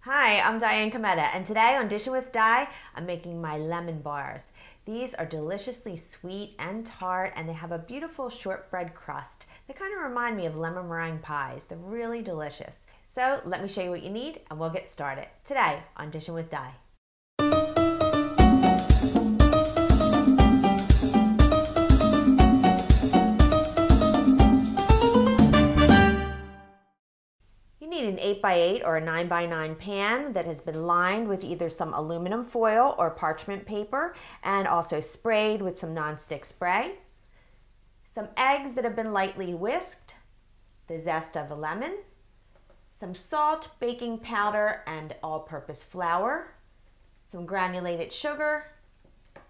Hi, I'm Diane Kometa, and today on Dishin' with Di, I'm making my lemon bars. These are deliciously sweet and tart, and they have a beautiful shortbread crust. They kind of remind me of lemon meringue pies. They're really delicious. So let me show you what you need, and we'll get started. Today on Dishin' with Di. You need an 8x8 or a 9x9 pan that has been lined with either some aluminum foil or parchment paper and also sprayed with some nonstick spray. Some eggs that have been lightly whisked, the zest of a lemon, some salt, baking powder, and all-purpose flour, some granulated sugar,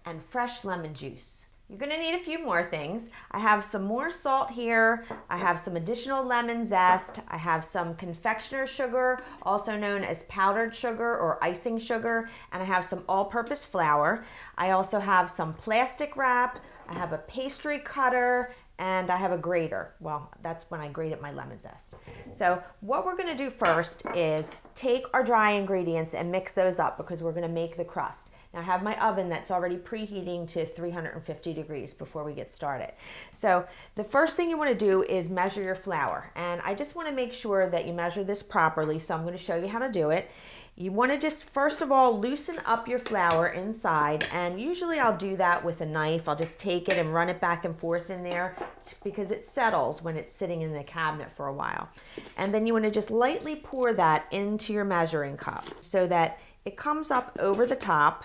and fresh lemon juice. You're going to need a few more things. I have some more salt here. I have some additional lemon zest. I have some confectioner sugar, also known as powdered sugar or icing sugar, and I have some all-purpose flour. I also have some plastic wrap. I have a pastry cutter, and I have a grater. Well, that's when I grated my lemon zest. So what we're going to do first is take our dry ingredients and mix those up because we're going to make the crust. Now I have my oven that's already preheating to 350 degrees before we get started. So the first thing you want to do is measure your flour. And I just want to make sure that you measure this properly, so I'm going to show you how to do it. You want to just first of all loosen up your flour inside, and usually I'll do that with a knife. I'll just take it and run it back and forth in there because it settles when it's sitting in the cabinet for a while. And then you want to just lightly pour that into your measuring cup so that it comes up over the top.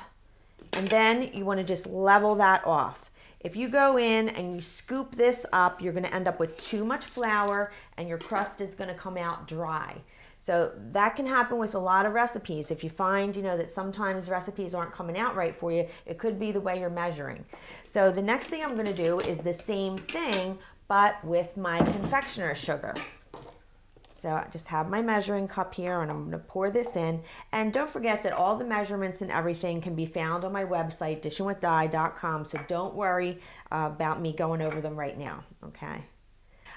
And then you want to just level that off. If you go in and you scoop this up, you're going to end up with too much flour and your crust is going to come out dry. So that can happen with a lot of recipes. If you find, that sometimes recipes aren't coming out right for you, it could be the way you're measuring. So the next thing I'm going to do is the same thing, but with my confectioner sugar. So I just have my measuring cup here and I'm going to pour this in. And don't forget that all the measurements and everything can be found on my website, dishinwithdi.com. So don't worry about me going over them right now, okay?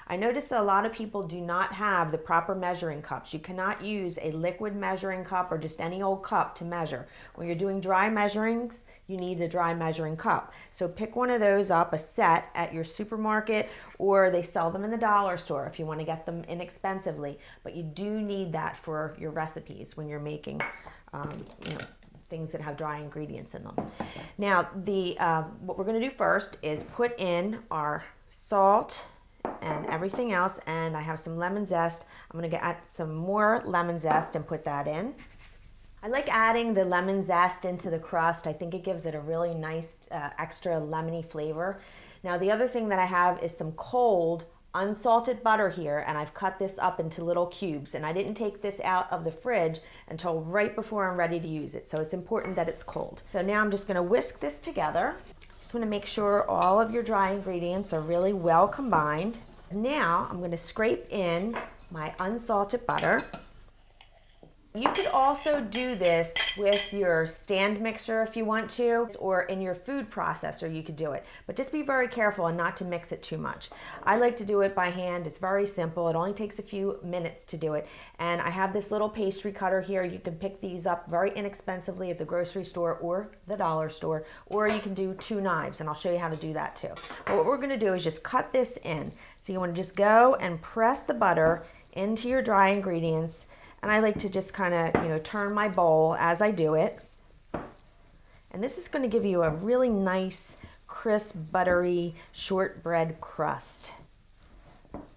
I noticed that a lot of people do not have the proper measuring cups. You cannot use a liquid measuring cup or just any old cup to measure. When you're doing dry measurings, you need a dry measuring cup. So pick one of those up, a set at your supermarket, or they sell them in the dollar store if you want to get them inexpensively. But you do need that for your recipes when you're making things that have dry ingredients in them. Now, what we're going to do first is put in our salt and everything else, and I have some lemon zest. I'm going to add some more lemon zest and put that in. I like adding the lemon zest into the crust. I think it gives it a really nice extra lemony flavor. Now the other thing that I have is some cold unsalted butter here, and I've cut this up into little cubes, and I didn't take this out of the fridge until right before I'm ready to use it, so it's important that it's cold. So now I'm just going to whisk this together. Just want to make sure all of your dry ingredients are really well combined. Now I'm going to scrape in my unsalted butter. You could also do this with your stand mixer if you want to, or in your food processor you could do it. But just be very careful and not to mix it too much. I like to do it by hand. It's very simple. It only takes a few minutes to do it. And I have this little pastry cutter here. You can pick these up very inexpensively at the grocery store or the dollar store, or you can do 2 knives, and I'll show you how to do that too. But what we're going to do is just cut this in. So you want to just go and press the butter into your dry ingredients. And I like to just kind of, turn my bowl as I do it. And this is going to give you a really nice, crisp, buttery shortbread crust.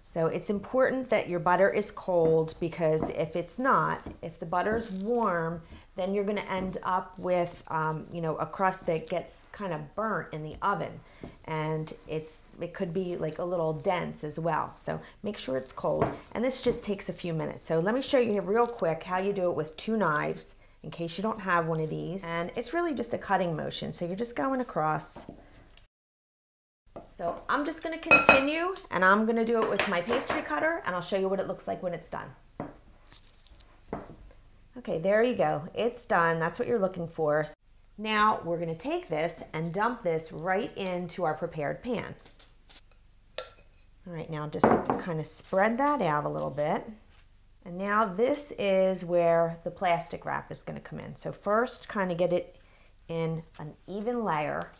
So it's important that your butter is cold, because if it's not, if the butter is warm, then you're going to end up with, a crust that gets kind of burnt in the oven. And it could be like a little dense as well. So make sure it's cold. And this just takes a few minutes. So let me show you real quick how you do it with 2 knives, in case you don't have one of these. And it's really just a cutting motion. So you're just going across. So I'm just going to continue, and I'm going to do it with my pastry cutter, and I'll show you what it looks like when it's done. Okay, there you go. It's done. That's what you're looking for. Now we're going to take this and dump this right into our prepared pan. All right, now just kind of spread that out a little bit. And now this is where the plastic wrap is going to come in. So first, kind of get it in an even layer.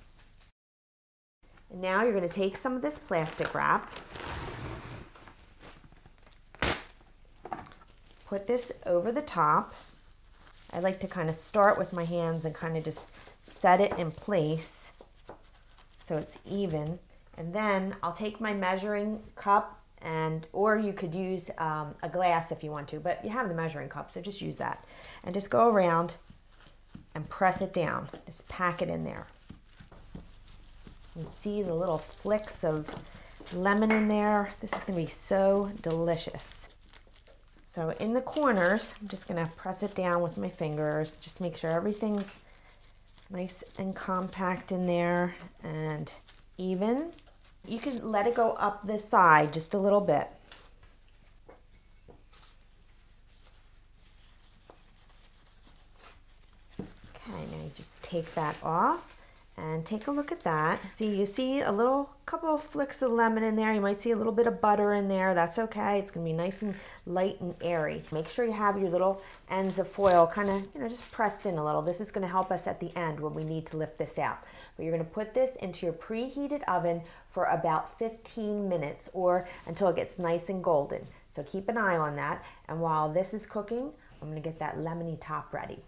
And now you're going to take some of this plastic wrap, put this over the top. I like to kind of start with my hands and kind of just set it in place so it's even. And then I'll take my measuring cup, or you could use a glass if you want to, but you have the measuring cup, so just use that. And just go around and press it down. Just pack it in there. You see the little flicks of lemon in there. This is going to be so delicious. So in the corners, I'm just going to press it down with my fingers. Just make sure everything's nice and compact in there and even. You can let it go up this side just a little bit. Okay, now you just take that off and take a look at that. See, you see a couple of flicks of lemon in there. You might see a little bit of butter in there. That's okay. It's going to be nice and light and airy. Make sure you have your little ends of foil kind of, just pressed in a little. This is going to help us at the end when we need to lift this out. But you're going to put this into your preheated oven for about 15 minutes or until it gets nice and golden. So keep an eye on that. And while this is cooking, I'm going to get that lemony top ready.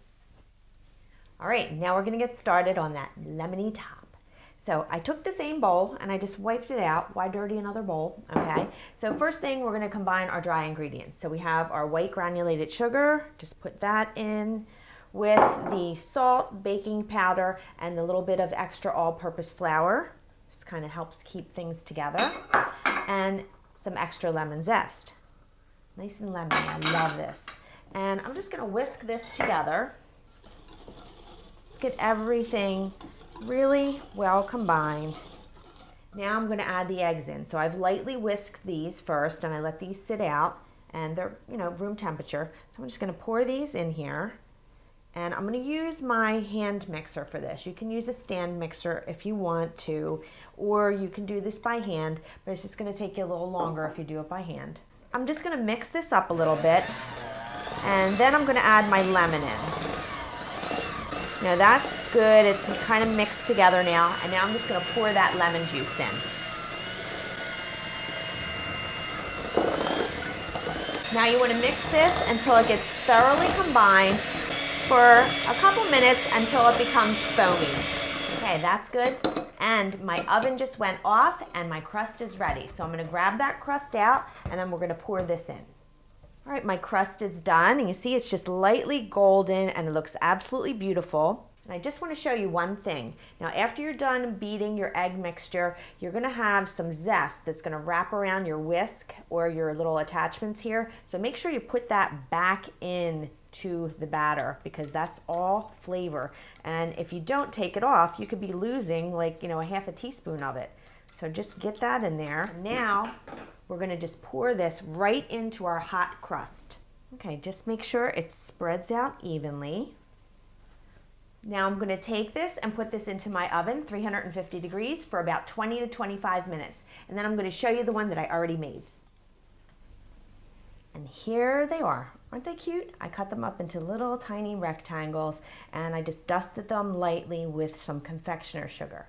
All right, now we're going to get started on that lemony top. So I took the same bowl and I just wiped it out. Why dirty another bowl? Okay. So first thing, we're going to combine our dry ingredients. So we have our white granulated sugar. Just put that in with the salt, baking powder, and the little bit of extra all-purpose flour. Just kind of helps keep things together. And some extra lemon zest. Nice and lemony. I love this. And I'm just going to whisk this together. Get everything really well combined. Now I'm going to add the eggs in. So I've lightly whisked these first and I let these sit out and they're, room temperature. So I'm just going to pour these in here and I'm going to use my hand mixer for this. You can use a stand mixer if you want to, or you can do this by hand, but it's just going to take you a little longer if you do it by hand. I'm just going to mix this up a little bit and then I'm going to add my lemon in. Now that's good, it's kind of mixed together now, and now I'm just going to pour that lemon juice in. Now you want to mix this until it gets thoroughly combined for a couple minutes until it becomes foamy. Okay, that's good. And my oven just went off and my crust is ready. So I'm going to grab that crust out and then we're going to pour this in. All right, my crust is done, and you see it's just lightly golden and it looks absolutely beautiful. And I just want to show you one thing. Now, after you're done beating your egg mixture, you're going to have some zest that's going to wrap around your whisk or your little attachments here. So make sure you put that back in to the batter because that's all flavor. And if you don't take it off, you could be losing like, a half a teaspoon of it. So just get that in there. Now, we're going to just pour this right into our hot crust. Okay, just make sure it spreads out evenly. Now I'm going to take this and put this into my oven, 350 degrees, for about 20 to 25 minutes. And then I'm going to show you the one that I already made. And here they are. Aren't they cute? I cut them up into little tiny rectangles and I just dusted them lightly with some confectioner sugar.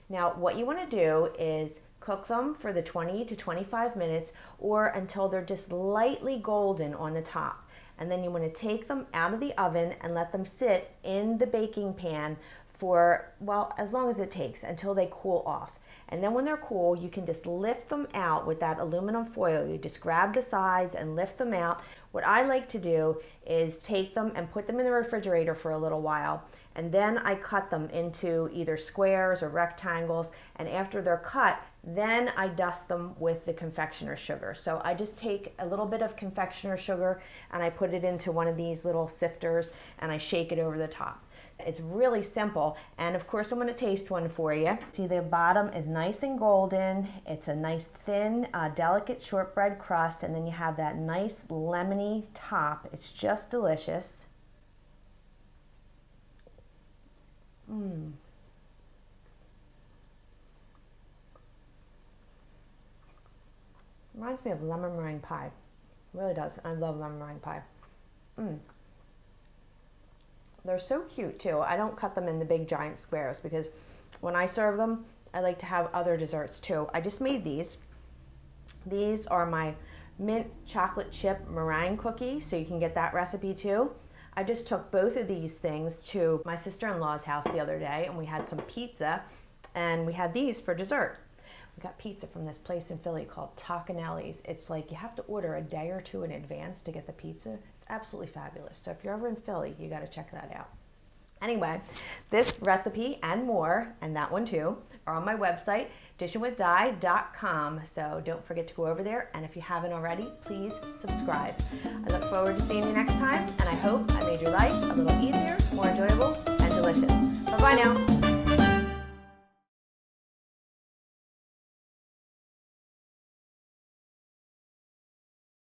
Now what you want to do is cook them for the 20 to 25 minutes or until they're just lightly golden on the top. And then you want to take them out of the oven and let them sit in the baking pan for, well, as long as it takes until they cool off. And then when they're cool, you can just lift them out with that aluminum foil. You just grab the sides and lift them out. What I like to do is take them and put them in the refrigerator for a little while. And then I cut them into either squares or rectangles. And after they're cut, then I dust them with the confectioner sugar. So I just take a little bit of confectioner sugar and I put it into one of these little sifters and I shake it over the top. It's really simple, and of course I'm going to taste one for you. See, the bottom is nice and golden. It's a nice thin, delicate shortbread crust, and then you have that nice lemony top. It's just delicious. Reminds me of lemon meringue pie. really does. I love lemon meringue pie. They're so cute too. I don't cut them in the big giant squares because when I serve them, I like to have other desserts too. I just made these. These are my mint chocolate chip meringue cookies, so you can get that recipe too. I just took both of these things to my sister-in-law's house the other day, and we had some pizza, and we had these for dessert. We got pizza from this place in Philly called Tacanelli's. It's like you have to order a day or two in advance to get the pizza. It's absolutely fabulous. So if you're ever in Philly, you got to check that out. Anyway, this recipe and more, and that one too, are on my website, dishinwithdi.com. So don't forget to go over there, and if you haven't already, please subscribe. I look forward to seeing you next time, and I hope I made your life a little easier, more enjoyable, and delicious. Bye-bye now.